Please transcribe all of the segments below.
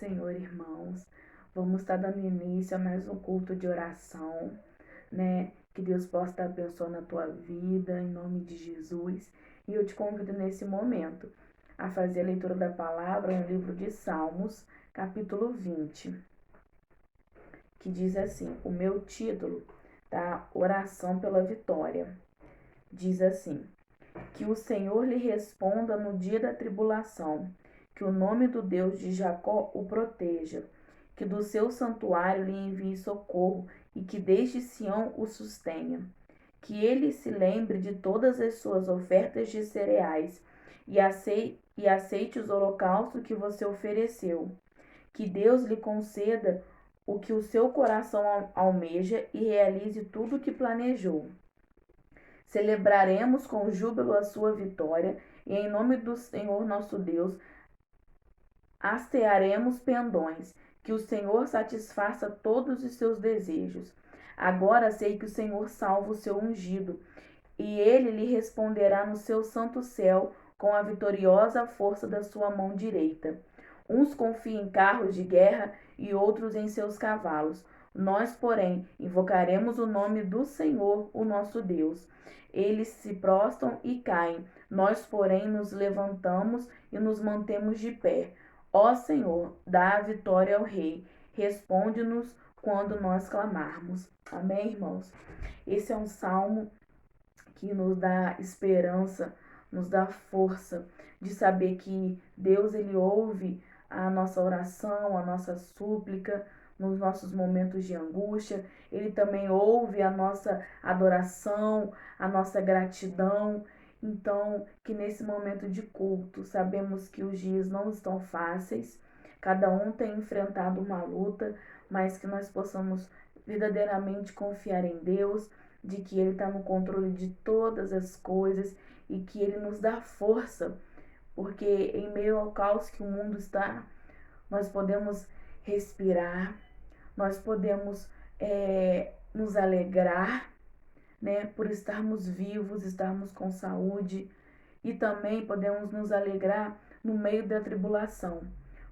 Senhor, irmãos. Vamos estar dando início a mais um culto de oração, né? Que Deus possa estar abençoando a tua vida, em nome de Jesus. E eu te convido nesse momento a fazer a leitura da palavra no livro de Salmos, capítulo 20, que diz assim: o meu título, tá? Oração pela vitória. Diz assim: que o Senhor lhe responda no dia da tribulação, que o nome do Deus de Jacó o proteja, que do seu santuário lhe envie socorro e que desde Sião o sustenha. Que ele se lembre de todas as suas ofertas de cereais e aceite os holocaustos que você ofereceu. Que Deus lhe conceda o que o seu coração almeja e realize tudo o que planejou. Celebraremos com júbilo a sua vitória e em nome do Senhor nosso Deus hastearemos pendões. Que o Senhor satisfaça todos os seus desejos. Agora sei que o Senhor salva o seu ungido e ele lhe responderá no seu santo céu com a vitoriosa força da sua mão direita. Uns confiam em carros de guerra e outros em seus cavalos. Nós, porém, invocaremos o nome do Senhor, o nosso Deus. Eles se prostram e caem. Nós, porém, nos levantamos e nos mantemos de pé. Ó Senhor, dá a vitória ao Rei. Responde-nos quando nós clamarmos. Amém, irmãos? Esse é um salmo que nos dá esperança, nos dá força de saber que Deus ele ouve a nossa oração, a nossa súplica nos nossos momentos de angústia. Ele também ouve a nossa adoração, a nossa gratidão. Então, que nesse momento de culto, sabemos que os dias não estão fáceis, cada um tem enfrentado uma luta, mas que nós possamos verdadeiramente confiar em Deus, de que Ele está no controle de todas as coisas e que Ele nos dá força, porque em meio ao caos que o mundo está, nós podemos respirar, nós podemos nos alegrar, né, por estarmos vivos, estarmos com saúde, e também podemos nos alegrar no meio da tribulação,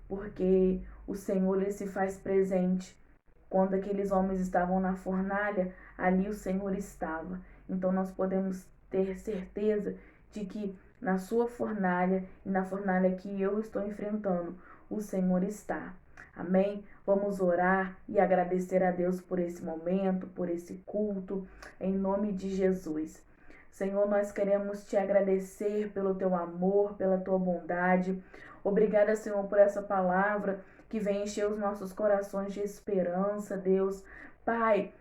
porque o Senhor ele se faz presente. Quando aqueles homens estavam na fornalha, ali o Senhor estava. Então nós podemos ter certeza de que na sua fornalha e na fornalha que eu estou enfrentando, o Senhor está. Amém? Vamos orar e agradecer a Deus por esse momento, por esse culto, em nome de Jesus. Senhor, nós queremos te agradecer pelo teu amor, pela tua bondade. Obrigada, Senhor, por essa palavra que vem encher os nossos corações de esperança, Deus. Pai,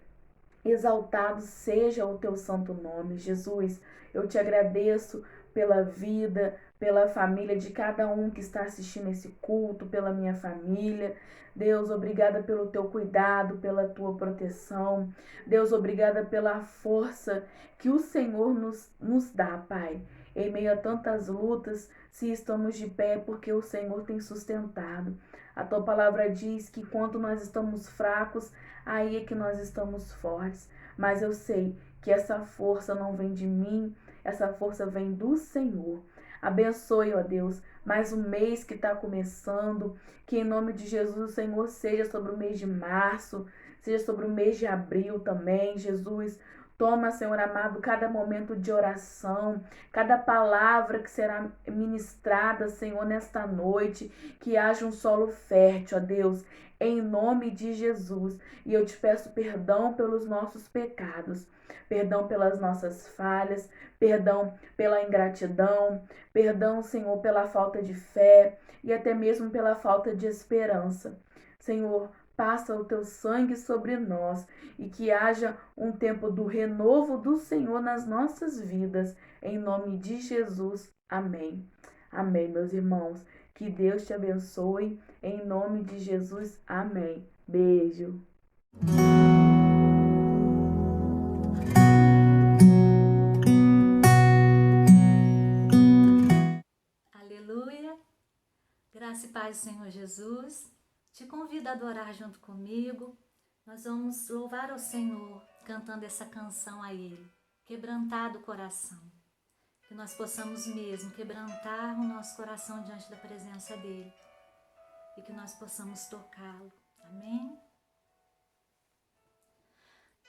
exaltado seja o teu santo nome, Jesus. Eu te agradeço pela vida, pela família de cada um que está assistindo esse culto, pela minha família. Deus, obrigada pelo teu cuidado, pela tua proteção. Deus, obrigada pela força que o Senhor nos dá, Pai. Em meio a tantas lutas, se estamos de pé, porque o Senhor tem sustentado. A tua palavra diz que quando nós estamos fracos, aí é que nós estamos fortes. Mas eu sei que essa força não vem de mim, essa força vem do Senhor. Abençoe, ó Deus, mais um mês que está começando. Que em nome de Jesus o Senhor seja sobre o mês de março, seja sobre o mês de abril também, Jesus. Toma, Senhor amado, cada momento de oração, cada palavra que será ministrada, Senhor, nesta noite, que haja um solo fértil, ó Deus, em nome de Jesus. E eu te peço perdão pelos nossos pecados, perdão pelas nossas falhas, perdão pela ingratidão, perdão, Senhor, pela falta de fé e até mesmo pela falta de esperança. Senhor, passa o teu sangue sobre nós e que haja um tempo do renovo do Senhor nas nossas vidas, em nome de Jesus. Amém. Amém, meus irmãos. Que Deus te abençoe, em nome de Jesus. Amém. Beijo. Aleluia. Graça e paz do Senhor Jesus. Te convido a adorar junto comigo. Nós vamos louvar ao Senhor, cantando essa canção a Ele, quebrantado o coração. Que nós possamos mesmo quebrantar o nosso coração diante da presença dEle. e que nós possamos tocá-lo. Amém?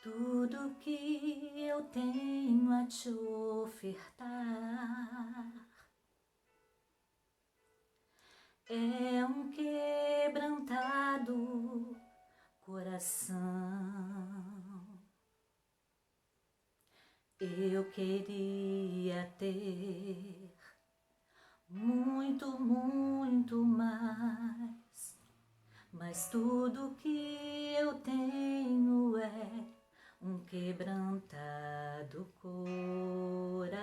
Tudo que eu tenho a te ofertar é um quebrantado coração. Eu queria ter muito, muito mais, mas tudo que eu tenho é um quebrantado coração.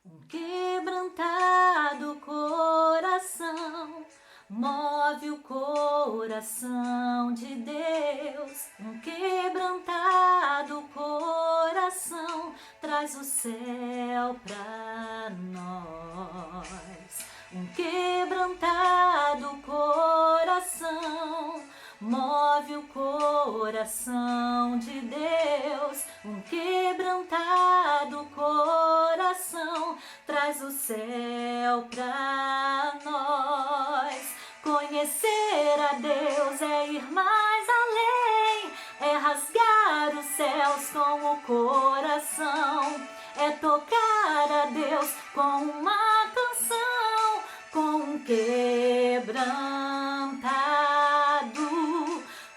Um quebrantado coração move o coração de Deus. Um quebrantado coração traz o céu pra nós. Um quebrantado coração move o coração de Deus. Um quebrantado coração traz o céu pra nós. Conhecer a Deus é ir mais além, é rasgar os céus com o coração, é tocar a Deus com uma canção, com um quebrantado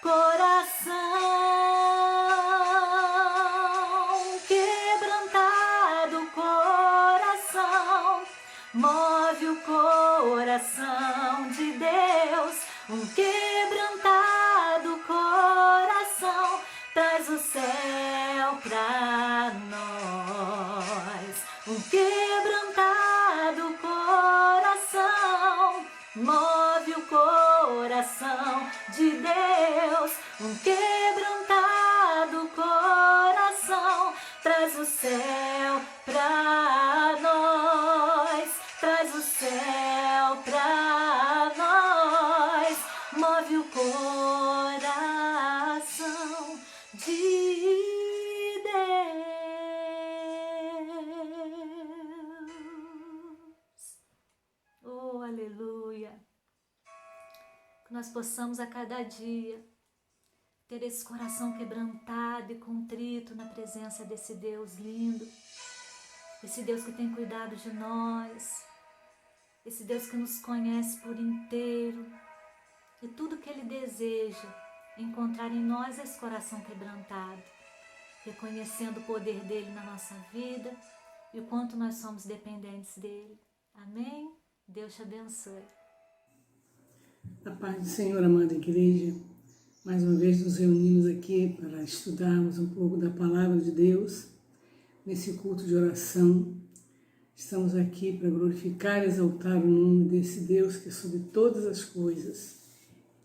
coração. Quebrantado coração move o coração de Deus. Um quebrantado coração traz o céu pra nós. Um quebrantado coração move o coração de Deus. Um quebrantado coração traz o céu pra nós. Traz o céu pra nós. Move o coração de Deus. Oh, aleluia. Que nós possamos a cada dia ter esse coração quebrantado e contrito na presença desse Deus lindo, esse Deus que tem cuidado de nós, esse Deus que nos conhece por inteiro, e tudo que Ele deseja é encontrar em nós esse coração quebrantado, reconhecendo o poder dEle na nossa vida e o quanto nós somos dependentes dEle. Amém? Deus te abençoe. A paz do Senhor, amada igreja. Mais uma vez nos reunimos aqui para estudarmos um pouco da Palavra de Deus, nesse culto de oração. Estamos aqui para glorificar e exaltar o nome desse Deus que é sobre todas as coisas.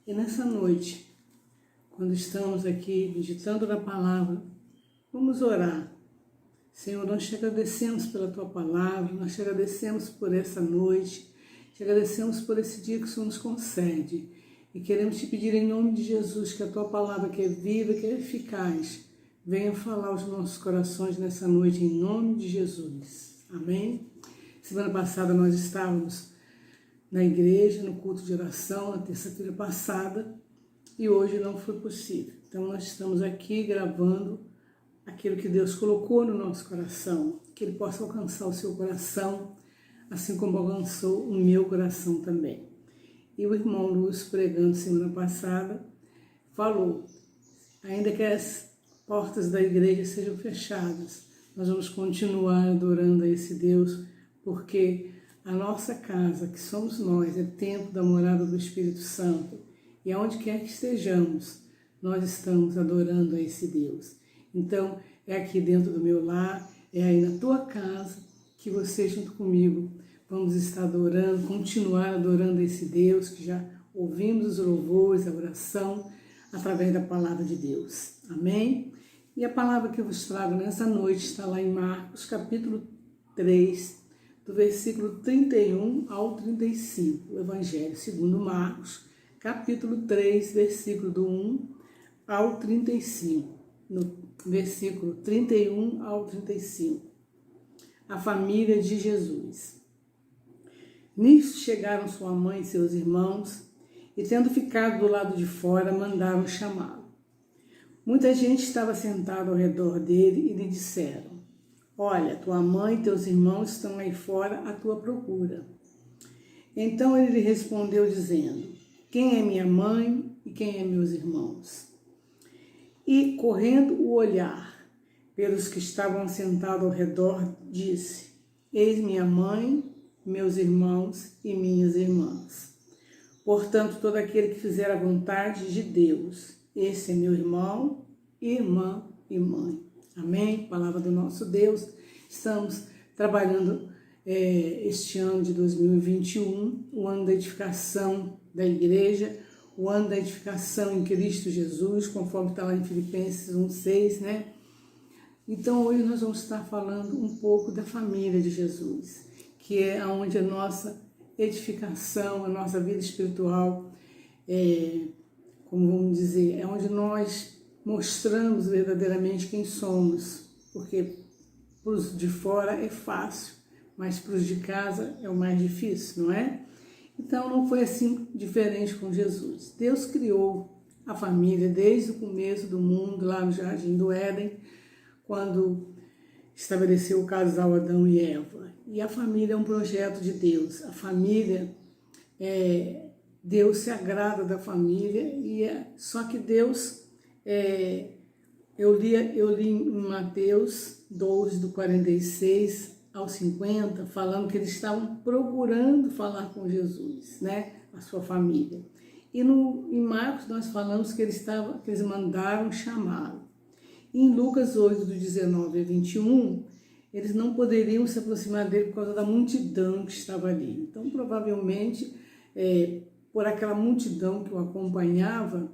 E nessa noite, quando estamos aqui meditando na Palavra, vamos orar. Senhor, nós te agradecemos pela Tua Palavra, nós te agradecemos por essa noite, te agradecemos por esse dia que o Senhor nos concede. E queremos te pedir em nome de Jesus que a Tua Palavra, que é viva, que é eficaz, venha falar aos nossos corações nessa noite, em nome de Jesus. Amém? Semana passada nós estávamos na igreja, no culto de oração, na terça-feira passada, e hoje não foi possível. Então nós estamos aqui gravando aquilo que Deus colocou no nosso coração, que Ele possa alcançar o seu coração, assim como alcançou o meu coração também. E o irmão Lúcio, pregando semana passada, falou, ainda que as portas da igreja sejam fechadas, nós vamos continuar adorando a esse Deus, porque a nossa casa, que somos nós, é templo da morada do Espírito Santo. E aonde quer que estejamos, nós estamos adorando a esse Deus. Então, é aqui dentro do meu lar, é aí na tua casa, que você junto comigo vamos estar adorando, continuar adorando esse Deus, que já ouvimos os louvores, a oração, através da palavra de Deus. Amém? E a palavra que eu vos trago nessa noite está lá em Marcos, capítulo 3, do versículo 31 ao 35. O Evangelho segundo Marcos, capítulo 3, versículo do 1 ao 35. No versículo 31 ao 35. A família de Jesus. Nisso chegaram sua mãe e seus irmãos, e tendo ficado do lado de fora, mandaram chamá-lo. Muita gente estava sentada ao redor dele e lhe disseram: olha, tua mãe e teus irmãos estão aí fora à tua procura. Então ele lhe respondeu dizendo: quem é minha mãe e quem é meus irmãos? E, correndo o olhar pelos que estavam sentados ao redor, disse: eis minha mãe, meus irmãos e minhas irmãs. Portanto, todo aquele que fizer a vontade de Deus, esse é meu irmão, irmã e mãe. Amém? Palavra do nosso Deus. Estamos trabalhando este ano de 2021, o ano da edificação da igreja, o ano da edificação em Cristo Jesus, conforme está lá em Filipenses 1:6, né? Então, hoje nós vamos estar falando um pouco da família de Jesus, que é onde a nossa edificação, a nossa vida espiritual, como vamos dizer, é onde nós mostramos verdadeiramente quem somos, porque para os de fora é fácil, mas para os de casa é o mais difícil, não é? Então não foi assim diferente com Jesus. Deus criou a família desde o começo do mundo, lá no Jardim do Éden, quando estabeleceu o casal Adão e Eva. E a família é um projeto de Deus. A família, Deus se agrada da família, só que Deus, eu li em Mateus 12, do 46 ao 50, falando que eles estavam procurando falar com Jesus, né? A sua família. E em Marcos nós falamos que eles mandaram chamá-lo. E em Lucas 8, do 19 a 21, eles não poderiam se aproximar dele por causa da multidão que estava ali. Então, provavelmente, por aquela multidão que o acompanhava,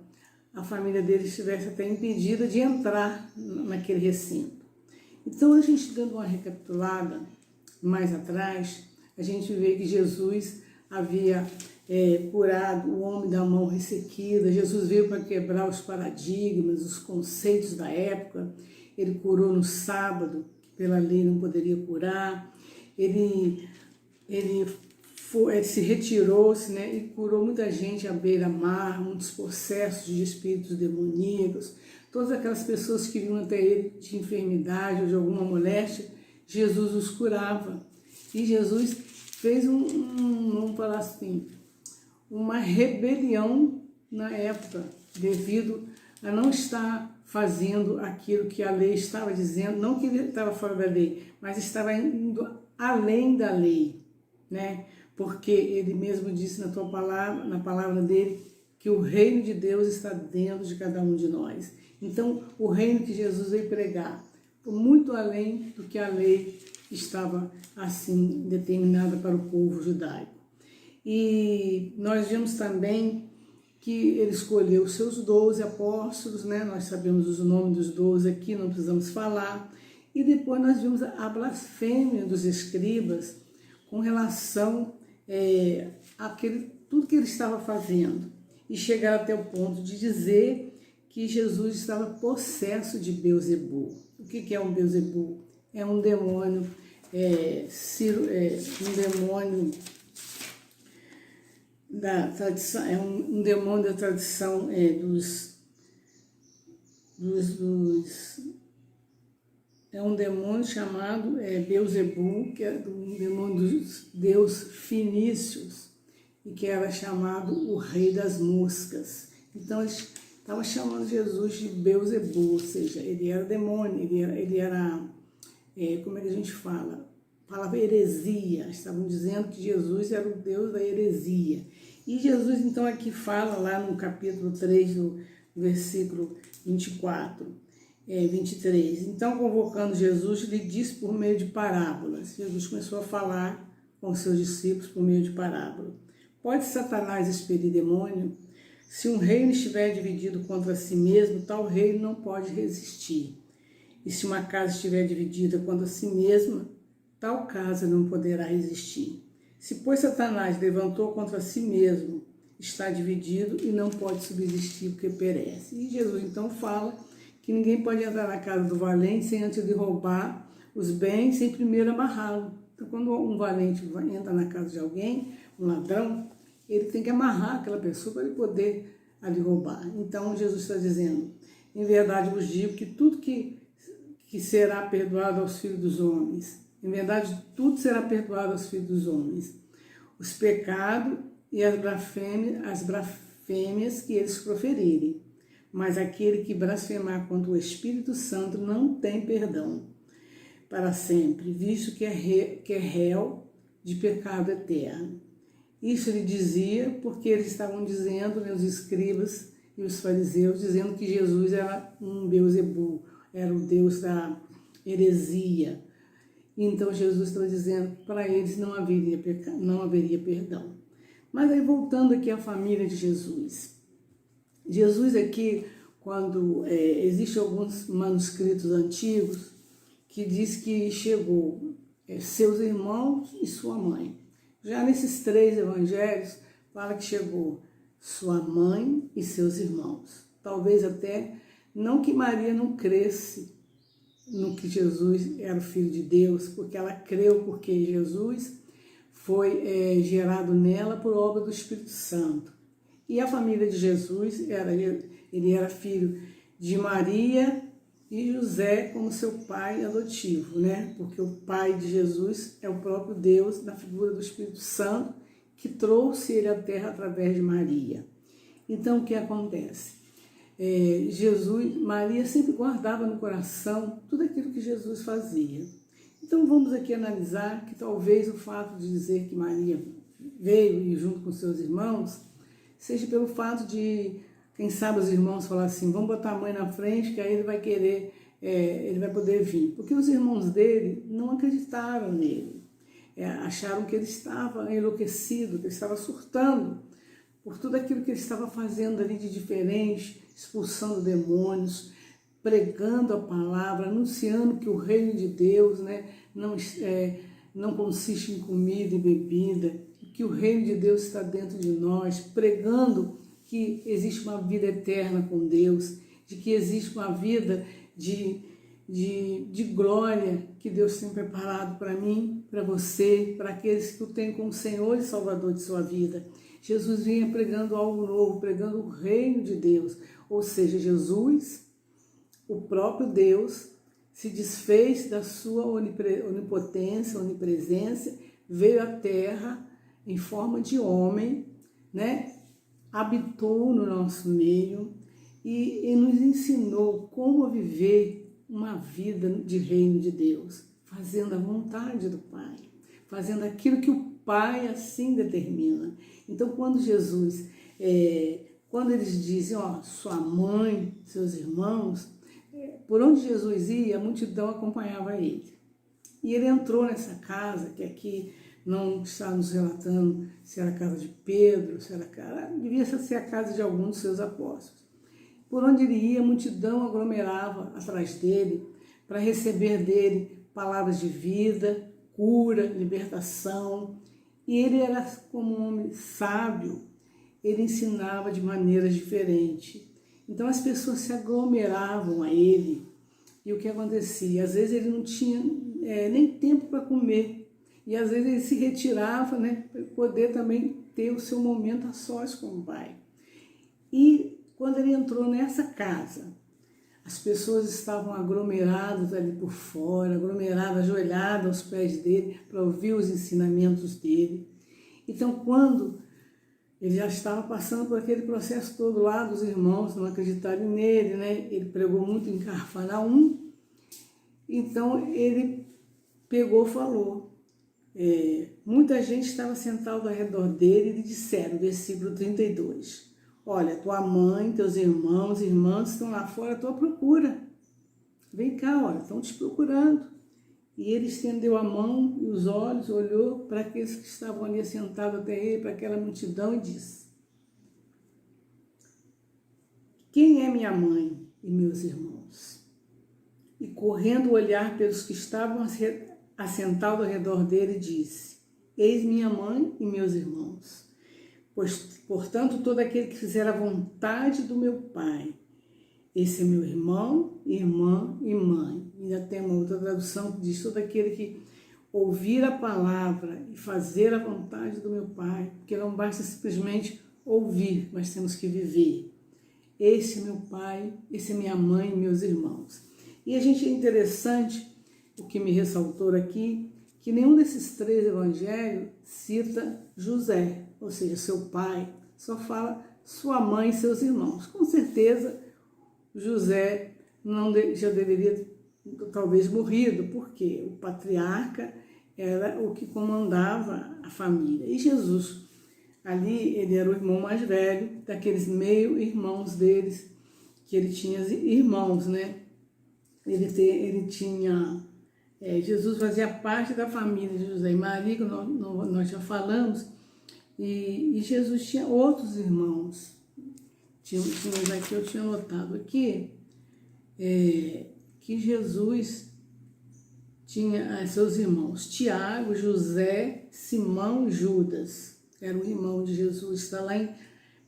a família dele estivesse até impedida de entrar naquele recinto. Então, a gente dando uma recapitulada mais atrás, a gente vê que Jesus havia curado o homem da mão ressequida. Jesus veio para quebrar os paradigmas, os conceitos da época. Ele curou no sábado, que pela lei não poderia curar. Ele se retirou-se, né, e curou muita gente à beira-mar, muitos processos de espíritos demoníacos. Todas aquelas pessoas que vinham até ele de enfermidade ou de alguma moléstia, Jesus os curava. E Jesus fez vamos falar assim, uma rebelião na época, devido a não estar fazendo aquilo que a lei estava dizendo, não que ele estava fora da lei, mas estava indo além da lei, né? Porque ele mesmo disse na palavra dele, que o reino de Deus está dentro de cada um de nós. Então, o reino que Jesus veio pregar foi muito além do que a lei estava assim determinada para o povo judaico. E nós vimos também que ele escolheu os seus 12 apóstolos, né? Nós sabemos os nomes dos 12 aqui, não precisamos falar. E depois nós vimos a blasfêmia dos escribas com relação tudo que ele estava fazendo. E chegaram até o ponto de dizer que Jesus estava possesso de Beelzebul. O que é um Beelzebul? É um demônio, um demônio da tradição, um demônio da tradição é um demônio chamado Beelzebul, que é um demônio dos deuses fenícios, e que era chamado o rei das moscas. Então eles estavam chamando Jesus de Beelzebul, ou seja, ele era demônio, ele era como é que a gente fala? Falava heresia, estavam dizendo que Jesus era o Deus da heresia. E Jesus então aqui fala lá no capítulo 3, do versículo 23. Então, convocando Jesus, lhe disse por meio de parábolas. Jesus começou a falar com seus discípulos por meio de parábola. Pode Satanás expelir demônio? Se um reino estiver dividido contra si mesmo, tal reino não pode resistir. E se uma casa estiver dividida contra si mesma, tal casa não poderá resistir. Se, pois, Satanás levantou contra si mesmo, está dividido e não pode subsistir porque perece. E Jesus então fala que ninguém pode entrar na casa do valente sem antes de roubar os bens, sem primeiro amarrá-lo. Então, quando um valente entra na casa de alguém, um ladrão, ele tem que amarrar aquela pessoa para ele poder ali roubar. Então, Jesus está dizendo, em verdade vos digo que tudo que será perdoado aos filhos dos homens, em verdade tudo será perdoado aos filhos dos homens, os pecados e as blasfêmias que eles proferirem. Mas aquele que blasfemar contra o Espírito Santo não tem perdão para sempre, visto que é réu de pecado eterno. Isso ele dizia porque eles estavam dizendo, os escribas e os fariseus, dizendo que Jesus era um Beelzebul, era o Deus da heresia. Então Jesus estava dizendo que para eles não haveria perdão. Mas aí voltando aqui à família de Jesus. Jesus aqui, quando existem alguns manuscritos antigos que diz que chegou seus irmãos e sua mãe. Já nesses 3 evangelhos fala que chegou sua mãe e seus irmãos. Talvez até não que Maria não cresce no que Jesus era o Filho de Deus, porque ela creu porque Jesus foi gerado nela por obra do Espírito Santo. E a família de Jesus, ele era filho de Maria e José como seu pai adotivo, né? Porque o pai de Jesus é o próprio Deus, na figura do Espírito Santo, que trouxe ele à terra através de Maria. Então, o que acontece? Maria sempre guardava no coração tudo aquilo que Jesus fazia. Então, vamos aqui analisar que talvez o fato de dizer que Maria veio e junto com seus irmãos, seja pelo fato de, quem sabe, os irmãos falar assim, vamos botar a mãe na frente, que aí ele vai querer, ele vai poder vir. Porque os irmãos dele não acreditaram nele. Acharam que ele estava enlouquecido, que ele estava surtando por tudo aquilo que ele estava fazendo ali de diferente, expulsando demônios, pregando a palavra, anunciando que o reino de Deus, né, não consiste em comida e bebida, que o reino de Deus está dentro de nós, pregando que existe uma vida eterna com Deus, de que existe uma vida de glória que Deus tem preparado para mim, para você, para aqueles que o têm como Senhor e Salvador de sua vida. Jesus vinha pregando algo novo, pregando o reino de Deus, ou seja, Jesus, o próprio Deus, se desfez da sua onipotência, onipresença, veio à terra em forma de homem, né? Habitou no nosso meio e nos ensinou como viver uma vida de reino de Deus, fazendo a vontade do Pai, fazendo aquilo que o Pai assim determina. Então, quando Jesus, quando eles dizem, sua mãe, seus irmãos, por onde Jesus ia, a multidão acompanhava ele. E ele entrou nessa casa, que aqui não está nos relatando se era a casa de Pedro, se era devia ser a casa de algum dos seus apóstolos. Por onde ele ia, a multidão aglomerava atrás dele para receber dele palavras de vida, cura, libertação. E ele era como um homem sábio, ele ensinava de maneiras diferentes. Então as pessoas se aglomeravam a ele. E o que acontecia? Às vezes ele não tinha nem tempo para comer. E às vezes ele se retirava, né, para poder também ter o seu momento a sós com o Pai. E quando ele entrou nessa casa, as pessoas estavam aglomeradas ali por fora, aglomeradas, ajoelhadas aos pés dele, para ouvir os ensinamentos dele. Então, quando ele já estava passando por aquele processo todo lá dos irmãos, não acreditarem nele, né? Ele pregou muito em Cafarnaum, então ele pegou e falou. Muita gente estava sentada ao redor dele e lhe disseram, versículo 32, olha, tua mãe, teus irmãos e irmãs estão lá fora à tua procura. Vem cá, olha, estão te procurando. E ele estendeu a mão e os olhos, olhou para aqueles que estavam ali sentados até ele, para aquela multidão e disse, quem é minha mãe e meus irmãos? E correndo olhar pelos que estavam assentados ao redor dele, disse, eis minha mãe e meus irmãos. Pois, portanto, todo aquele que fizer a vontade do meu Pai, esse é meu irmão, irmã e mãe. Ainda tem uma outra tradução que diz, todo aquele que ouvir a palavra e fazer a vontade do meu Pai, porque não basta simplesmente ouvir, mas temos que viver. Esse é meu pai, esse é minha mãe e meus irmãos. E a gente é interessante, o que me ressaltou aqui, que nenhum desses 3 evangelhos cita José, ou seja, seu pai, só fala sua mãe e seus irmãos. Com certeza, José já deveria talvez morrido, porque o patriarca era o que comandava a família. E Jesus, ali, ele era o irmão mais velho, daqueles meio-irmãos deles, que ele tinha irmãos, né? Ele tinha... Jesus fazia parte da família de José e Maria, que nós já falamos, e Jesus tinha outros irmãos. Tínhamos aqui, eu tinha notado aqui, que Jesus tinha seus irmãos, Tiago, José, Simão e Judas. Era o irmão de Jesus, está lá em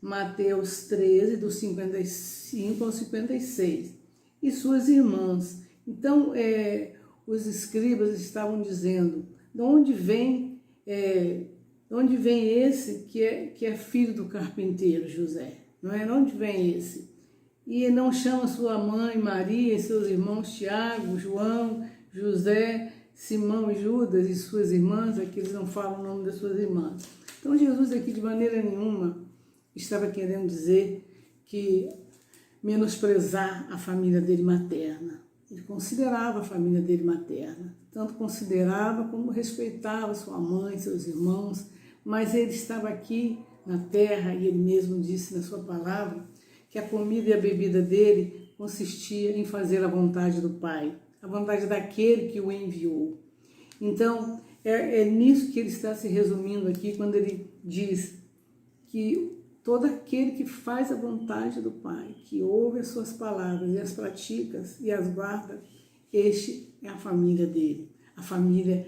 Mateus 13, do 55 ao 56. E suas irmãs. Então, os escribas estavam dizendo, de onde vem esse que é filho do carpinteiro, José? Não é? De onde vem esse? E não chama sua mãe Maria e seus irmãos Tiago, João, José, Simão e Judas e suas irmãs, aqui eles não falam o nome das suas irmãs. Então Jesus aqui de maneira nenhuma estava querendo dizer que menosprezar a família dele materna. Ele considerava a família dele materna, tanto considerava como respeitava sua mãe, seus irmãos, mas ele estava aqui na terra e ele mesmo disse na sua palavra que a comida e a bebida dele consistia em fazer a vontade do Pai, a vontade daquele que o enviou. Então, é nisso que ele está se resumindo aqui, quando ele diz que todo aquele que faz a vontade do Pai, que ouve as suas palavras e as pratica e as guarda, este é a família dele, a família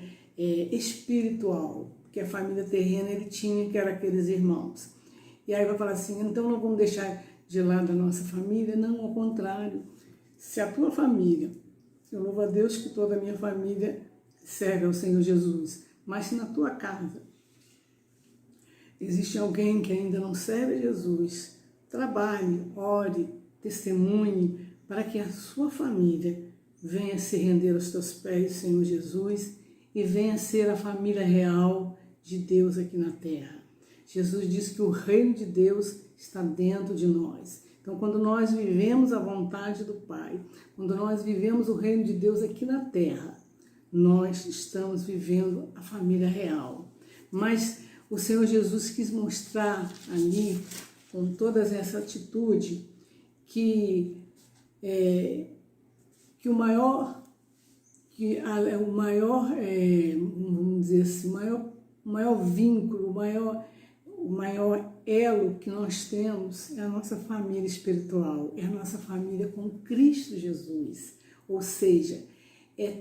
espiritual, porque a família terrena ele tinha, que era aqueles irmãos. E aí vai falar assim, então não vamos deixar de lado a nossa família? Não, ao contrário. Se a tua família, eu louvo a Deus que toda a minha família serve ao Senhor Jesus, mas se na tua casa existe alguém que ainda não serve a Jesus, trabalhe, ore, testemunhe, para que a sua família venha se render aos teus pés, Senhor Jesus, e venha ser a família real de Deus aqui na terra. Jesus disse que o reino de Deus está dentro de nós. Então, quando nós vivemos a vontade do Pai, quando nós vivemos o reino de Deus aqui na terra, nós estamos vivendo a família real. Mas o Senhor Jesus quis mostrar ali, com toda essa atitude, que o maior, vamos dizer assim, o maior vínculo, o maior elo que nós temos é a nossa família espiritual, é a nossa família com Cristo Jesus. Ou seja,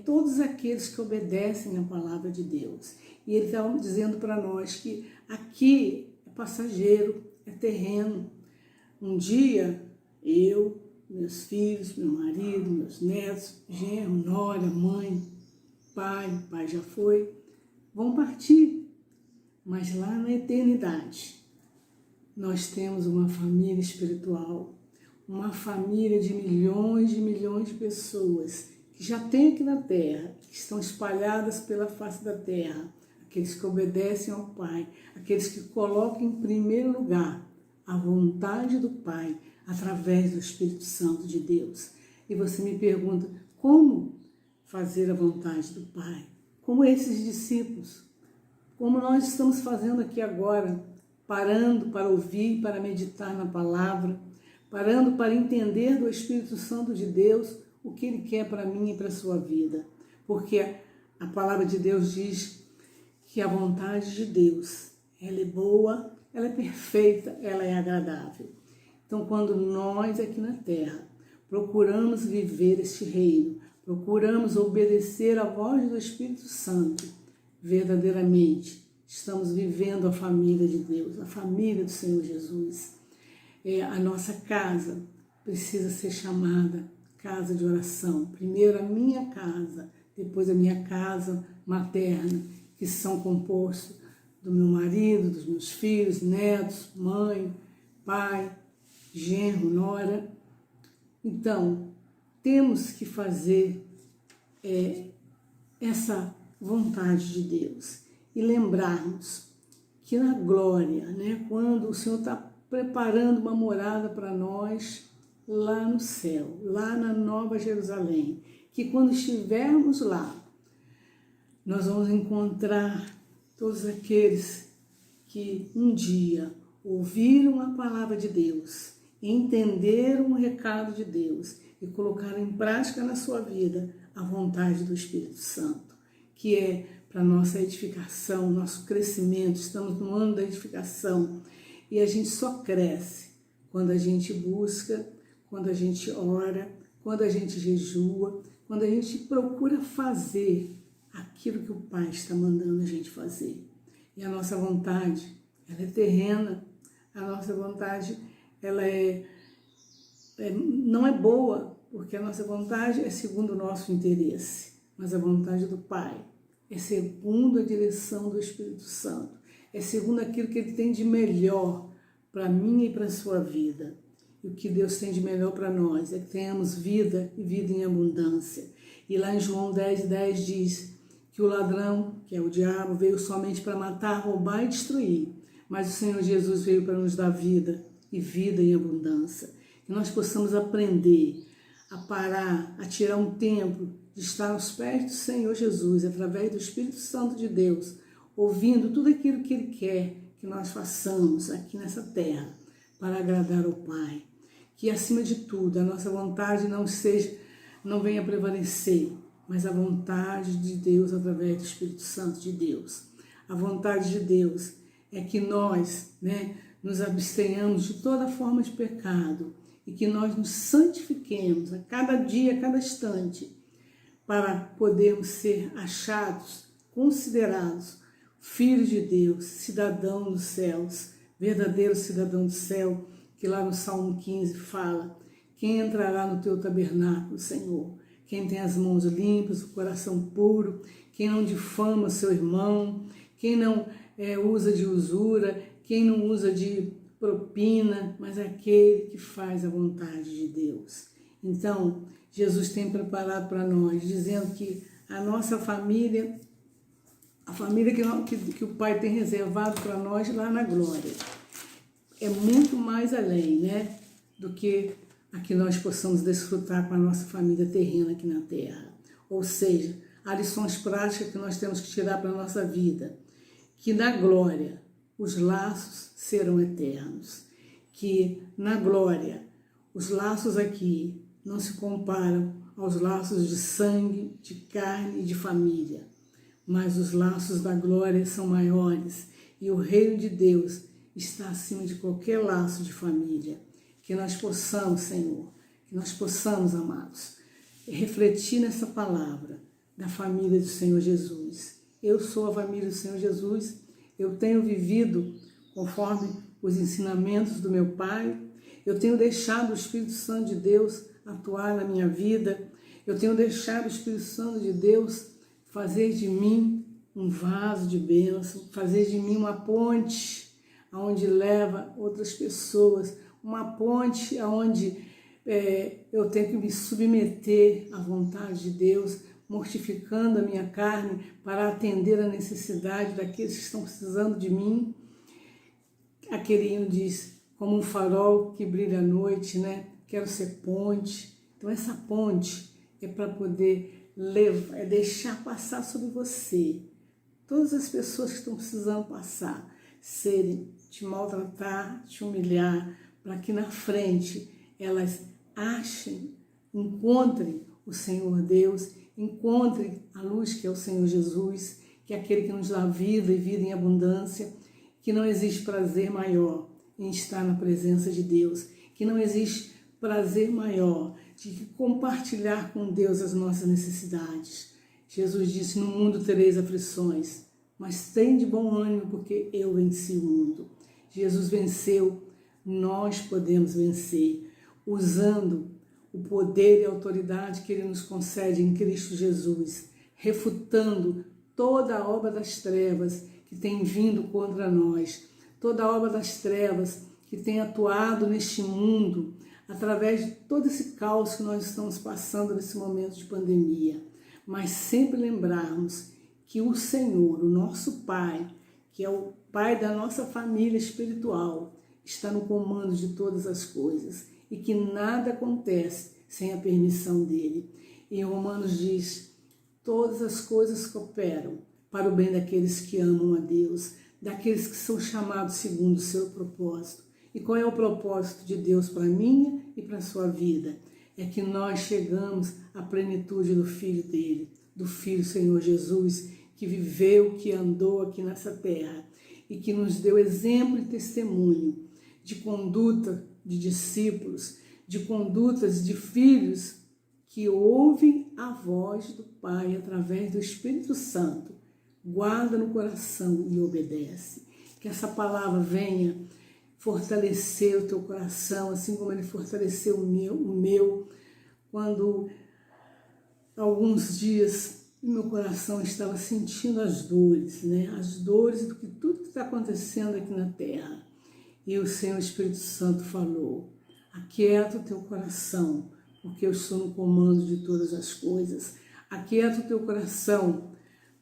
todos aqueles que obedecem à palavra de Deus. E ele está dizendo para nós que aqui é passageiro, é terreno. Um dia, eu, meus filhos, meu marido, meus netos, genro, nora, mãe, pai já foi, vão partir. Mas lá na eternidade, nós temos uma família espiritual, uma família de milhões de pessoas que já tem aqui na terra, que estão espalhadas pela face da terra, aqueles que obedecem ao Pai, aqueles que colocam em primeiro lugar a vontade do Pai através do Espírito Santo de Deus. E você me pergunta, como fazer a vontade do Pai? Como esses discípulos, como nós estamos fazendo aqui agora, parando para ouvir, para meditar na palavra, parando para entender do Espírito Santo de Deus o que Ele quer para mim e para a sua vida. Porque a palavra de Deus diz que a vontade de Deus, ela é boa, ela é perfeita, ela é agradável. Então, quando nós aqui na terra procuramos viver este reino, procuramos obedecer à voz do Espírito Santo, verdadeiramente estamos vivendo a família de Deus, a família do Senhor Jesus. A nossa casa precisa ser chamada casa de oração. Primeiro a minha casa, depois a minha casa materna, que são compostos do meu marido, dos meus filhos, netos, mãe, pai, genro, nora. Então, temos que fazer essa vontade de Deus e lembrarmos que na glória, né, quando o Senhor está preparando uma morada para nós lá no céu, lá na Nova Jerusalém, que quando estivermos lá, nós vamos encontrar todos aqueles que um dia ouviram a palavra de Deus, entenderam o recado de Deus e colocaram em prática na sua vida a vontade do Espírito Santo, que é para nossa edificação, nosso crescimento. Estamos no ano da edificação e a gente só cresce quando a gente busca, quando a gente ora, quando a gente jejua, quando a gente procura fazer aquilo que o Pai está mandando a gente fazer. E a nossa vontade, ela é terrena, a nossa vontade, ela não é boa, porque a nossa vontade é segundo o nosso interesse, mas a vontade do Pai é segundo a direção do Espírito Santo, é segundo aquilo que Ele tem de melhor para mim e para a sua vida. E o que Deus tem de melhor para nós é que tenhamos vida e vida em abundância. E lá em João 10:10 diz que o ladrão, que é o diabo, veio somente para matar, roubar e destruir, mas o Senhor Jesus veio para nos dar vida e vida em abundância. Que nós possamos aprender a parar, a tirar um tempo de estar aos pés do Senhor Jesus, através do Espírito Santo de Deus, ouvindo tudo aquilo que Ele quer que nós façamos aqui nessa terra, para agradar ao Pai. Que acima de tudo a nossa vontade não venha prevalecer, mas a vontade de Deus através do Espírito Santo de Deus. A vontade de Deus é que nós, nos abstenhamos de toda forma de pecado e que nós nos santifiquemos a cada dia, a cada instante, para podermos ser achados, considerados filhos de Deus, cidadão dos céus, verdadeiro cidadão do céu, que lá no Salmo 15 fala: quem entrará no teu tabernáculo, Senhor? Quem tem as mãos limpas, o coração puro, quem não difama seu irmão, quem não usa de usura, quem não usa de propina, mas aquele que faz a vontade de Deus. Então, Jesus tem preparado para nós, dizendo que a nossa família, a família que o Pai tem reservado para nós lá na glória, é muito mais além, do que a que nós possamos desfrutar com a nossa família terrena aqui na terra. Ou seja, há lições práticas que nós temos que tirar para a nossa vida, que na glória os laços serão eternos, que na glória os laços aqui não se comparam aos laços de sangue, de carne e de família, mas os laços da glória são maiores e o reino de Deus está acima de qualquer laço de família. Que nós possamos, Senhor, que nós possamos, amados, refletir nessa palavra da família do Senhor Jesus. Eu sou a família do Senhor Jesus, eu tenho vivido conforme os ensinamentos do meu Pai, eu tenho deixado o Espírito Santo de Deus atuar na minha vida, eu tenho deixado o Espírito Santo de Deus fazer de mim um vaso de bênção, fazer de mim uma ponte aonde leva outras pessoas, uma ponte aonde eu tenho que me submeter à vontade de Deus, mortificando a minha carne para atender a necessidade daqueles que estão precisando de mim. Aquele hino diz, como um farol que brilha à noite, quero ser ponte. Então essa ponte é para poder deixar passar sobre você todas as pessoas que estão precisando passar, te maltratar, te humilhar, para que na frente elas encontrem o Senhor Deus, encontrem a luz que é o Senhor Jesus, que é aquele que nos dá vida e vida em abundância, que não existe prazer maior em estar na presença de Deus, que não existe prazer maior de compartilhar com Deus as nossas necessidades. Jesus disse, no mundo tereis aflições, mas tem de bom ânimo, porque eu venci o mundo. Jesus venceu, nós podemos vencer, usando o poder e a autoridade que Ele nos concede em Cristo Jesus. refutando toda a obra das trevas que tem vindo contra nós, toda a obra das trevas que tem atuado neste mundo, através de todo esse caos que nós estamos passando nesse momento de pandemia. Mas sempre lembrarmos que o Senhor, o nosso Pai, que é o Pai da nossa família espiritual, está no comando de todas as coisas e que nada acontece sem a permissão dele. E Romanos diz: todas as coisas cooperam para o bem daqueles que amam a Deus, daqueles que são chamados segundo o seu propósito. E qual é o propósito de Deus para a minha e para a sua vida? É que nós chegamos à plenitude do Filho dele, do Filho Senhor Jesus, que viveu, que andou aqui nessa terra e que nos deu exemplo e testemunho de conduta de discípulos, de condutas de filhos que ouvem a voz do Pai através do Espírito Santo, guarda no coração e obedece. Que essa palavra venha fortalecer o teu coração, assim como ele fortaleceu o meu, quando alguns dias meu coração estava sentindo as dores, as dores do que tudo que está acontecendo aqui na terra. E o Senhor Espírito Santo falou: aquieta o teu coração, porque eu estou no comando de todas as coisas. Aquieta o teu coração,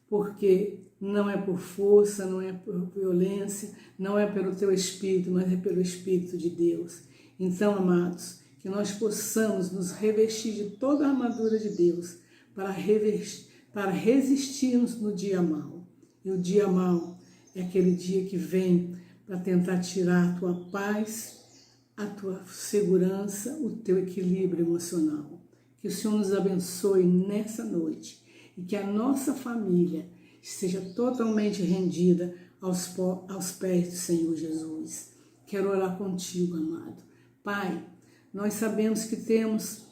porque não é por força, não é por violência, não é pelo teu espírito, mas é pelo Espírito de Deus. Então, amados, que nós possamos nos revestir de toda a armadura de Deus para resistirmos no dia mau. E o dia mau é aquele dia que vem para tentar tirar a tua paz, a tua segurança, o teu equilíbrio emocional. Que o Senhor nos abençoe nessa noite e que a nossa família seja totalmente rendida aos pés do Senhor Jesus. Quero orar contigo, amado. Pai, nós sabemos que temos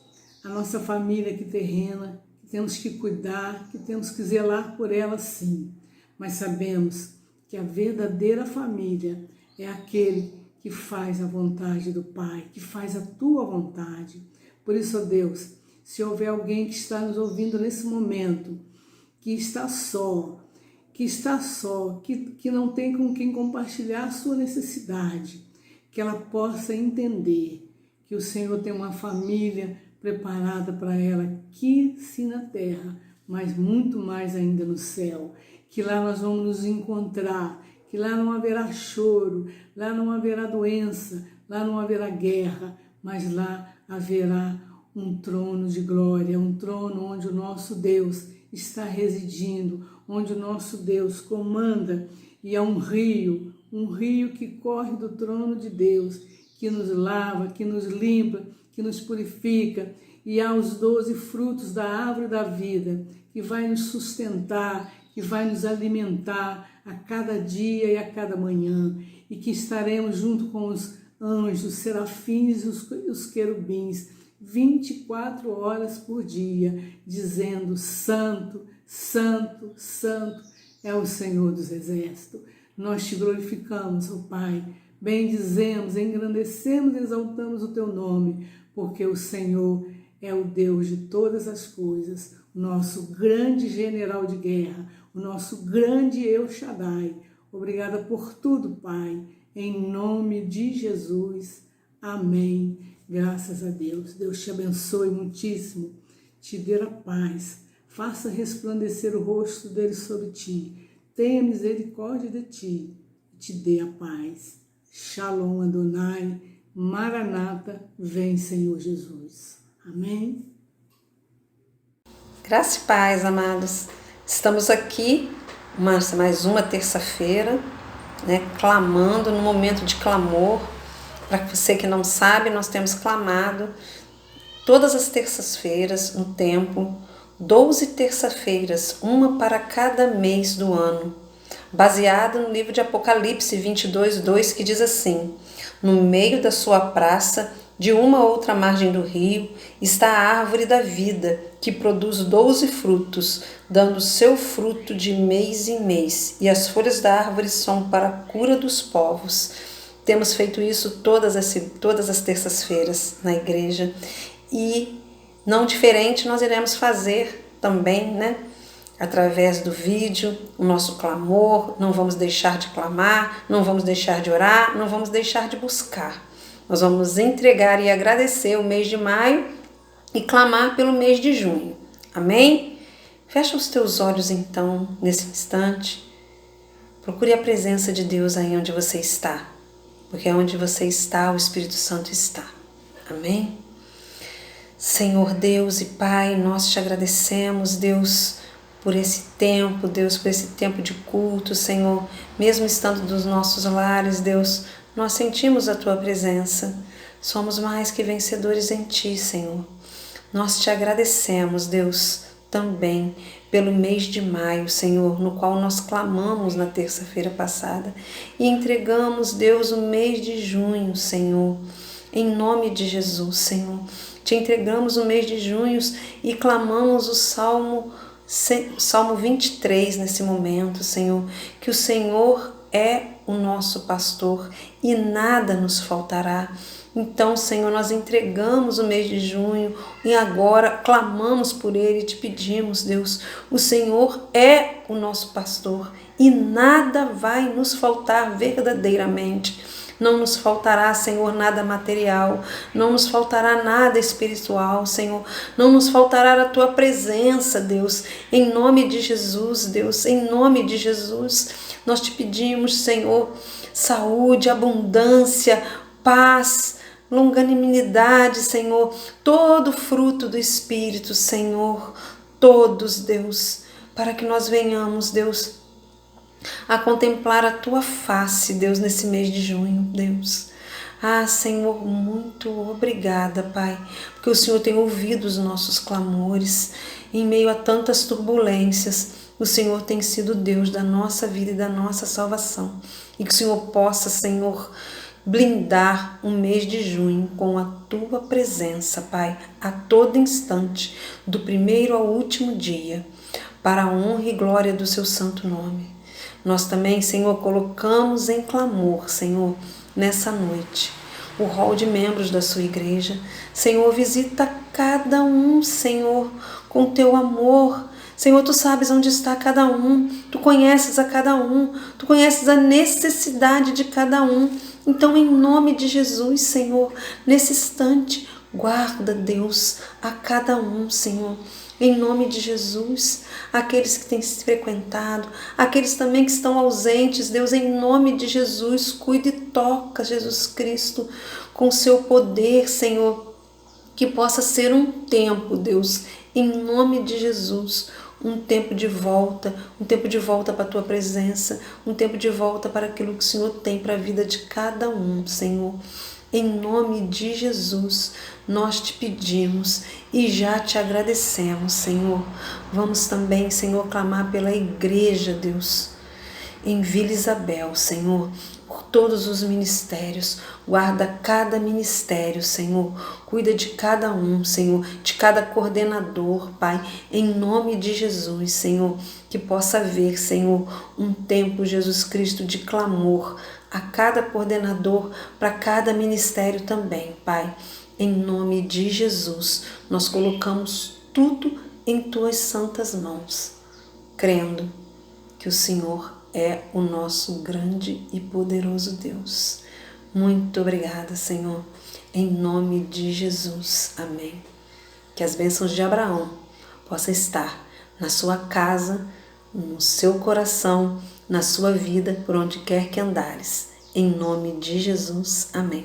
a nossa família aqui terrena, que temos que cuidar, que temos que zelar por ela sim, mas sabemos que a verdadeira família é aquele que faz a vontade do Pai, que faz a tua vontade. Por isso, ó Deus, se houver alguém que está nos ouvindo nesse momento, que está só, que não tem com quem compartilhar a sua necessidade, que ela possa entender que o Senhor tem uma família preparada para ela aqui sim na terra, mas muito mais ainda no céu, que lá nós vamos nos encontrar, que lá não haverá choro, lá não haverá doença, lá não haverá guerra, mas lá haverá um trono de glória, um trono onde o nosso Deus está residindo, onde o nosso Deus comanda, e é um rio que corre do trono de Deus, que nos lava, que nos limpa, que nos purifica, e há os 12 frutos da árvore da vida, que vai nos sustentar, que vai nos alimentar a cada dia e a cada manhã, e que estaremos junto com os anjos, os serafins e os querubins, 24 horas por dia, dizendo: Santo, Santo, Santo é o Senhor dos Exércitos. Nós te glorificamos, ó Pai, bendizemos, engrandecemos e exaltamos o teu nome, porque o Senhor é o Deus de todas as coisas, o nosso grande general de guerra, o nosso grande El Shaddai. Obrigada por tudo, Pai, em nome de Jesus. Amém. Graças a Deus. Deus te abençoe muitíssimo, te dê a paz, faça resplandecer o rosto dele sobre ti, tenha misericórdia de ti e te dê a paz. Shalom Adonai, Maranata, vem Senhor Jesus. Amém. Graça e paz, amados. Estamos aqui, mais uma terça-feira, clamando, no momento de clamor. Para você que não sabe, nós temos clamado todas as terças-feiras, um tempo, 12 terça-feiras, uma para cada mês do ano, baseado no livro de Apocalipse 22:2, que diz assim: no meio da sua praça, de uma outra margem do rio, está a árvore da vida, que produz 12 frutos, dando seu fruto de mês em mês, e as folhas da árvore são para a cura dos povos. Temos feito isso todas as terças-feiras na igreja, e não diferente nós iremos fazer também, através do vídeo, o nosso clamor. Não vamos deixar de clamar, não vamos deixar de orar, não vamos deixar de buscar. Nós vamos entregar e agradecer o mês de maio e clamar pelo mês de junho. Amém? Fecha os teus olhos então, nesse instante. Procure a presença de Deus aí onde você está, porque onde você está, o Espírito Santo está. Amém? Senhor Deus e Pai, nós te agradecemos, Deus, por esse tempo, Deus, por esse tempo de culto, Senhor. Mesmo estando nos nossos lares, Deus, nós sentimos a Tua presença. Somos mais que vencedores em Ti, Senhor. Nós te agradecemos, Deus, também pelo mês de maio, Senhor, no qual nós clamamos na terça-feira passada e entregamos, Deus, o mês de junho, Senhor, em nome de Jesus, Senhor. Te entregamos o mês de junho e clamamos o Salmo 23 nesse momento, Senhor, que o Senhor é o nosso pastor e nada nos faltará. Então, Senhor, nós entregamos o mês de junho e agora clamamos por ele e te pedimos, Deus, o Senhor é o nosso pastor e nada vai nos faltar verdadeiramente. Não nos faltará, Senhor, nada material, não nos faltará nada espiritual, Senhor, não nos faltará a Tua presença, Deus, em nome de Jesus, Deus, em nome de Jesus. Nós te pedimos, Senhor, saúde, abundância, paz, longanimidade, Senhor, todo fruto do Espírito, Senhor, todos, Deus, para que nós venhamos, Deus, a contemplar a Tua face, Deus, nesse mês de junho, Deus. Ah, Senhor, muito obrigada, Pai, porque o Senhor tem ouvido os nossos clamores em meio a tantas turbulências. O Senhor tem sido Deus da nossa vida e da nossa salvação. E que o Senhor possa, Senhor, blindar o mês de junho com a Tua presença, Pai, a todo instante, do primeiro ao último dia, para a honra e glória do Seu santo nome. Nós também, Senhor, colocamos em clamor, Senhor, nessa noite, o rol de membros da Sua igreja. Senhor, visita cada um, Senhor, com Teu amor. Senhor, Tu sabes onde está cada um, Tu conheces a cada um, Tu conheces a necessidade de cada um. Então, em nome de Jesus, Senhor, nesse instante, guarda, Deus, a cada um, Senhor. Em nome de Jesus, aqueles que têm se frequentado, aqueles também que estão ausentes, Deus, em nome de Jesus, cuide e toca, Jesus Cristo, com o Seu poder, Senhor, que possa ser um tempo, Deus, em nome de Jesus, um tempo de volta para a Tua presença, um tempo de volta para aquilo que o Senhor tem para a vida de cada um, Senhor. Em nome de Jesus, nós te pedimos e já te agradecemos, Senhor. Vamos também, Senhor, clamar pela igreja, Deus, em Vila Isabel, Senhor, por todos os ministérios. Guarda cada ministério, Senhor. Cuida de cada um, Senhor, de cada coordenador, Pai, em nome de Jesus, Senhor. Que possa haver, Senhor, um tempo, Jesus Cristo, de clamor a cada coordenador, para cada ministério também, Pai. Em nome de Jesus, nós colocamos tudo em Tuas santas mãos, crendo que o Senhor é o nosso grande e poderoso Deus. Muito obrigada, Senhor, em nome de Jesus. Amém. Que as bênçãos de Abraão possam estar na sua casa, no seu coração, na sua vida, por onde quer que andares. Em nome de Jesus. Amém.